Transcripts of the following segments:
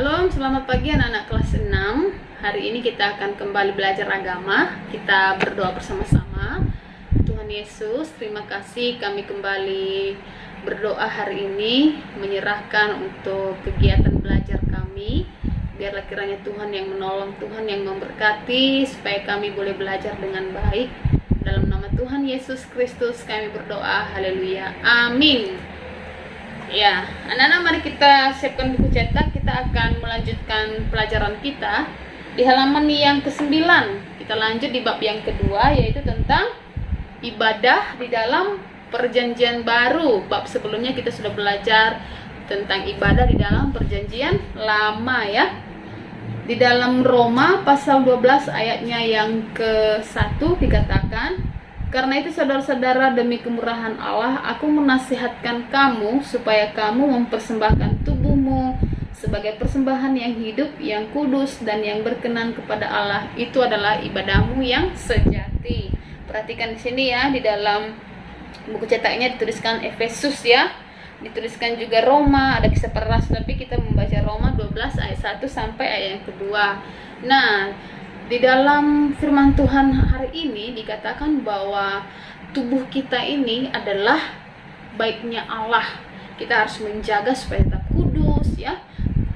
Shalom, selamat pagi anak-anak kelas 6. Hari ini kita akan kembali belajar agama. Kita berdoa bersama-sama. Tuhan Yesus, terima kasih kami kembali berdoa hari ini, menyerahkan untuk kegiatan belajar kami. Biarlah kiranya Tuhan yang menolong, Tuhan yang memberkati, supaya kami boleh belajar dengan baik. Dalam nama Tuhan Yesus Kristus kami berdoa, haleluya, amin. Ya, anak-anak, mari kita siapkan buku cetak. Kita akan melanjutkan pelajaran kita di halaman yang ke-9. Kita lanjut di bab yang kedua, yaitu tentang ibadah di dalam perjanjian baru. Bab sebelumnya kita sudah belajar tentang ibadah di dalam perjanjian lama ya. Di dalam Roma pasal 12 ayatnya yang ke-1 dikatakan, karena itu saudara-saudara, demi kemurahan Allah, aku menasihatkan kamu supaya kamu mempersembahkan tubuhmu sebagai persembahan yang hidup, yang kudus, dan yang berkenan kepada Allah. Itu adalah ibadahmu yang sejati. Perhatikan di sini ya, di dalam buku cetaknya dituliskan Efesus ya, dituliskan juga Roma, ada kisah para rasul, tapi kita membaca Roma 12 ayat 1 sampai ayat yang kedua. Nah, di dalam firman Tuhan hari ini dikatakan bahwa tubuh kita ini adalah baiknya Allah. Kita harus menjaga supaya tetap kudus ya.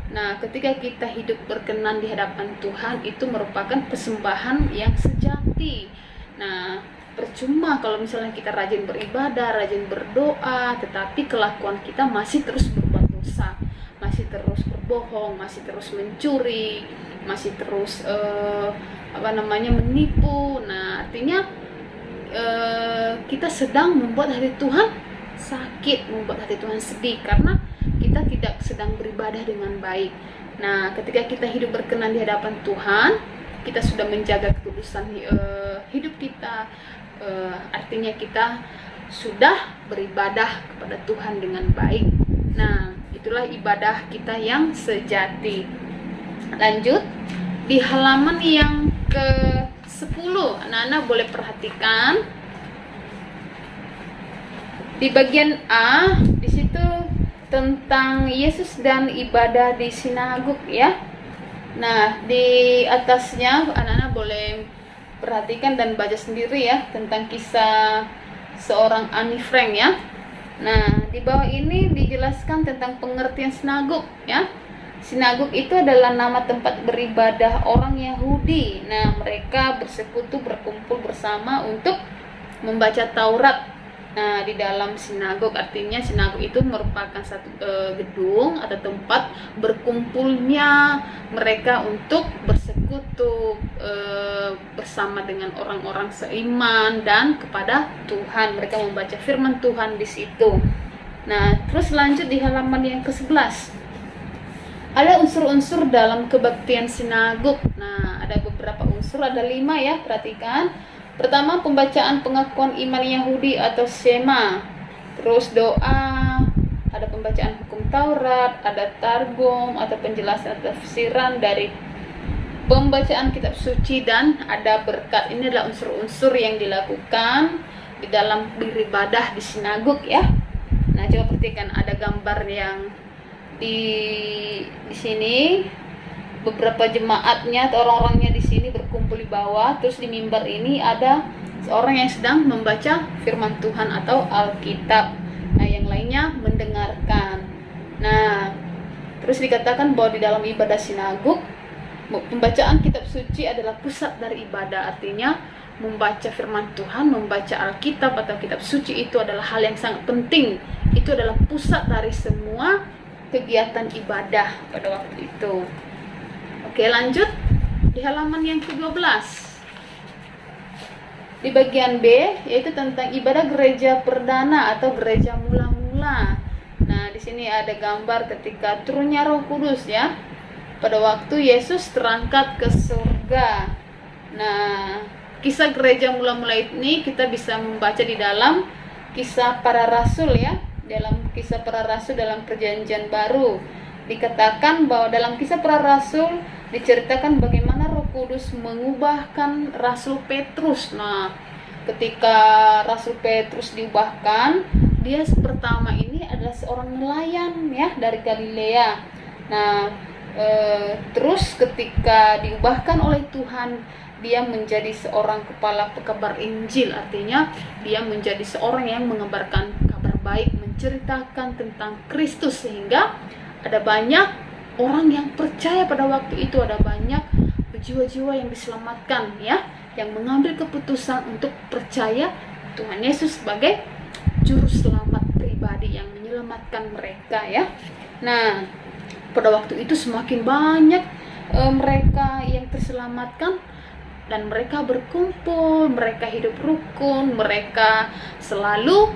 Nah, ketika kita hidup berkenan di hadapan Tuhan, itu merupakan persembahan yang sejati. Nah, percuma kalau misalnya kita rajin beribadah, rajin berdoa, tetapi kelakuan kita masih terus berbuat dosa, masih terus berbohong, masih terus mencuri, masih terus menipu. Nah, artinya kita sedang membuat hati Tuhan sakit, membuat hati Tuhan sedih, karena kita tidak sedang beribadah dengan baik. Nah, ketika kita hidup berkenan di hadapan Tuhan, kita sudah menjaga kekudusan hidup kita, artinya kita sudah beribadah kepada Tuhan dengan baik. Nah, itulah ibadah kita yang sejati. Lanjut di halaman yang ke-10, anak-anak boleh perhatikan di bagian A, di situ tentang Yesus dan ibadah di sinagog ya. Nah, di atasnya anak-anak boleh perhatikan dan baca sendiri ya tentang kisah seorang Anne Frank ya. Nah, di bawah ini dijelaskan tentang pengertian sinagog ya. Sinagog itu adalah nama tempat beribadah orang Yahudi. Nah, mereka bersekutu, berkumpul bersama untuk membaca Taurat. Nah, di dalam sinagog, artinya sinagog itu merupakan satu gedung atau tempat berkumpulnya mereka untuk bersekutu bersama dengan orang-orang seiman dan kepada Tuhan. Mereka membaca firman Tuhan di situ. Nah, terus lanjut di halaman yang ke-11. Ada unsur-unsur dalam kebaktian sinagog. Nah, ada beberapa unsur, ada 5 ya, perhatikan. Pertama, pembacaan pengakuan iman Yahudi atau Shema. Terus doa, ada pembacaan hukum Taurat, ada targum atau penjelasan atau tafsiran dari pembacaan kitab suci, dan ada berkat. Ini adalah unsur-unsur yang dilakukan di dalam beribadah di sinagog ya. Nah, coba perhatikan, ada gambar yang di sini, beberapa jemaatnya atau orang-orangnya di sini berkumpul di bawah. Terus di mimbar ini ada seorang yang sedang membaca firman Tuhan atau Alkitab. Nah, yang lainnya mendengarkan. Nah, terus dikatakan bahwa di dalam ibadah sinagog, pembacaan kitab suci adalah pusat dari ibadah. Artinya membaca firman Tuhan, membaca Alkitab atau kitab suci itu adalah hal yang sangat penting. Itu adalah pusat dari semua kegiatan ibadah pada waktu itu. Oke, lanjut di halaman yang ke-12. Di bagian B, yaitu tentang ibadah gereja perdana atau gereja mula-mula. Nah, di sini ada gambar ketika turunnya Roh Kudus ya. Pada waktu Yesus terangkat ke surga. Nah, kisah gereja mula-mula ini kita bisa membaca di dalam kisah para rasul ya. Dalam kisah para rasul dalam perjanjian baru dikatakan bahwa dalam kisah para rasul diceritakan bagaimana Roh Kudus mengubahkan Rasul Petrus. Nah, ketika Rasul Petrus diubahkan, dia pertama ini adalah seorang nelayan ya dari Galilea. Nah, Terus ketika diubahkan oleh Tuhan, dia menjadi seorang kepala pekabar Injil, artinya dia menjadi seorang yang mengabarkan kabar baik, menceritakan tentang Kristus, sehingga ada banyak orang yang percaya pada waktu itu, ada banyak jiwa-jiwa yang diselamatkan ya, yang mengambil keputusan untuk percaya Tuhan Yesus sebagai juru selamat pribadi yang menyelamatkan mereka ya. Nah, pada waktu itu semakin banyak mereka yang terselamatkan, dan mereka berkumpul, mereka hidup rukun, mereka selalu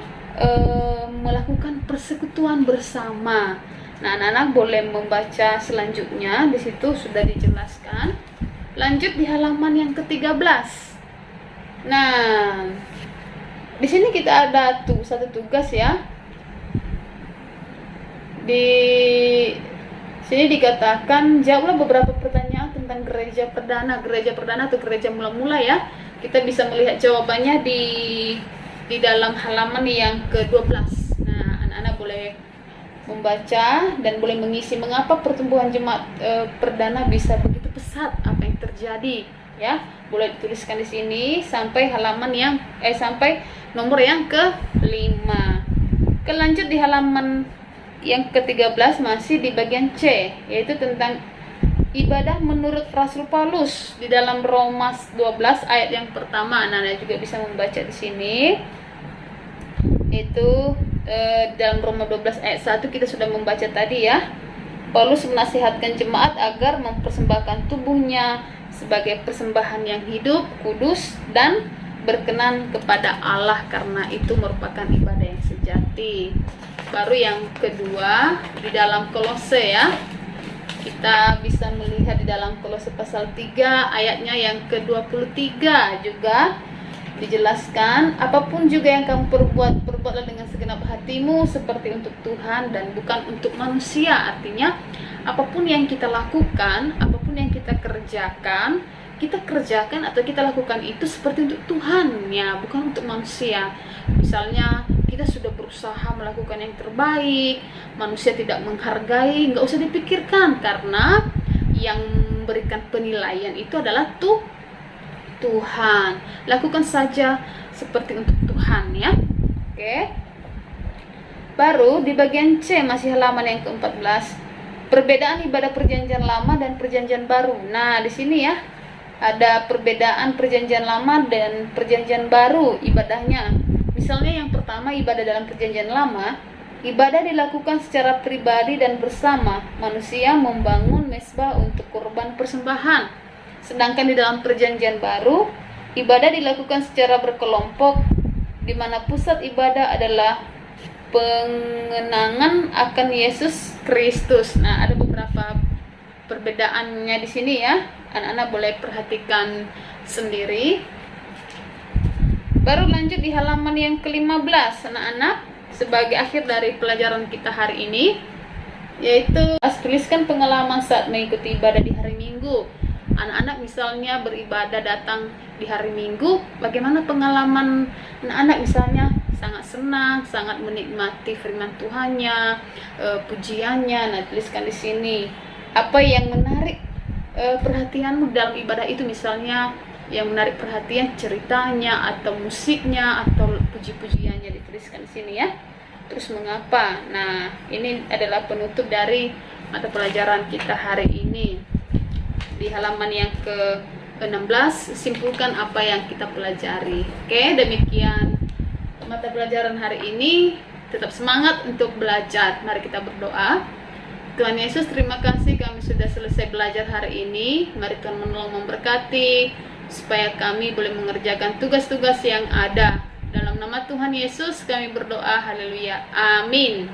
melakukan persekutuan bersama. Nah, anak-anak boleh membaca selanjutnya, di situ sudah dijelaskan. Lanjut di halaman yang ke-13. Nah, di sini kita ada satu tugas ya. Di sini dikatakan jawablah beberapa pertanyaan tentang gereja perdana atau gereja mula-mula ya. Kita bisa melihat jawabannya di dalam halaman yang ke-12. Nah, anak-anak boleh membaca dan boleh mengisi mengapa pertumbuhan jemaat perdana bisa begitu pesat, apa yang terjadi ya. Boleh dituliskan di sini sampai halaman yang sampai nomor yang ke-5. Lanjut di halaman yang ke-13 masih di bagian C, yaitu tentang ibadah menurut Rasul Paulus di dalam Roma 12 ayat yang pertama. Anda juga bisa membaca di sini. Itu dalam Roma 12 ayat 1 kita sudah membaca tadi ya. Paulus menasihatkan jemaat agar mempersembahkan tubuhnya sebagai persembahan yang hidup, kudus, dan berkenan kepada Allah, karena itu merupakan ibadah yang sejati. Baru yang kedua di dalam Kolose ya. Kita bisa melihat di dalam Kolose pasal 3 ayatnya yang ke-23 juga dijelaskan, apapun juga yang kamu perbuat, perbuatlah dengan segenap hatimu seperti untuk Tuhan dan bukan untuk manusia. Artinya apapun yang kita lakukan, apapun yang kita kerjakan atau kita lakukan itu seperti untuk Tuhan ya, bukan untuk manusia. Misalnya kita sudah berusaha melakukan yang terbaik, manusia tidak menghargai, nggak usah dipikirkan, karena yang memberikan penilaian itu adalah Tuhan. Lakukan saja seperti untuk Tuhan ya. Oke. Baru di bagian C masih halaman yang ke-14, perbedaan ibadah perjanjian lama dan perjanjian baru. Nah, di sini ya ada perbedaan perjanjian lama dan perjanjian baru ibadahnya. Misalnya yang pertama, ibadah dalam perjanjian lama, ibadah dilakukan secara pribadi dan bersama. Manusia membangun mezbah untuk kurban persembahan. Sedangkan di dalam perjanjian baru, ibadah dilakukan secara berkelompok, di mana pusat ibadah adalah pengenangan akan Yesus Kristus. Nah, ada beberapa perbedaannya di sini ya. Anak-anak boleh perhatikan sendiri. Baru lanjut di halaman yang ke-15, anak-anak, sebagai akhir dari pelajaran kita hari ini, yaitu tuliskan pengalaman saat mengikuti ibadah di hari Minggu. Anak-anak misalnya beribadah datang di hari Minggu, bagaimana pengalaman anak-anak? Misalnya sangat senang, sangat menikmati firman Tuhannya, pujiannya. Nah, tuliskan di sini apa yang menarik perhatianmu dalam ibadah itu. Misalnya yang menarik perhatian ceritanya atau musiknya atau puji-pujiannya, dituliskan di sini ya. Terus mengapa? Nah, ini adalah penutup dari mata pelajaran kita hari ini. Di halaman yang ke-16, simpulkan apa yang kita pelajari. Oke, demikian mata pelajaran hari ini. Tetap semangat untuk belajar. Mari kita berdoa. Tuhan Yesus, terima kasih kami sudah selesai belajar hari ini. Mari Tuhan menolong memberkati supaya kami boleh mengerjakan tugas-tugas yang ada. Dalam nama Tuhan Yesus kami berdoa. Haleluya. Amin.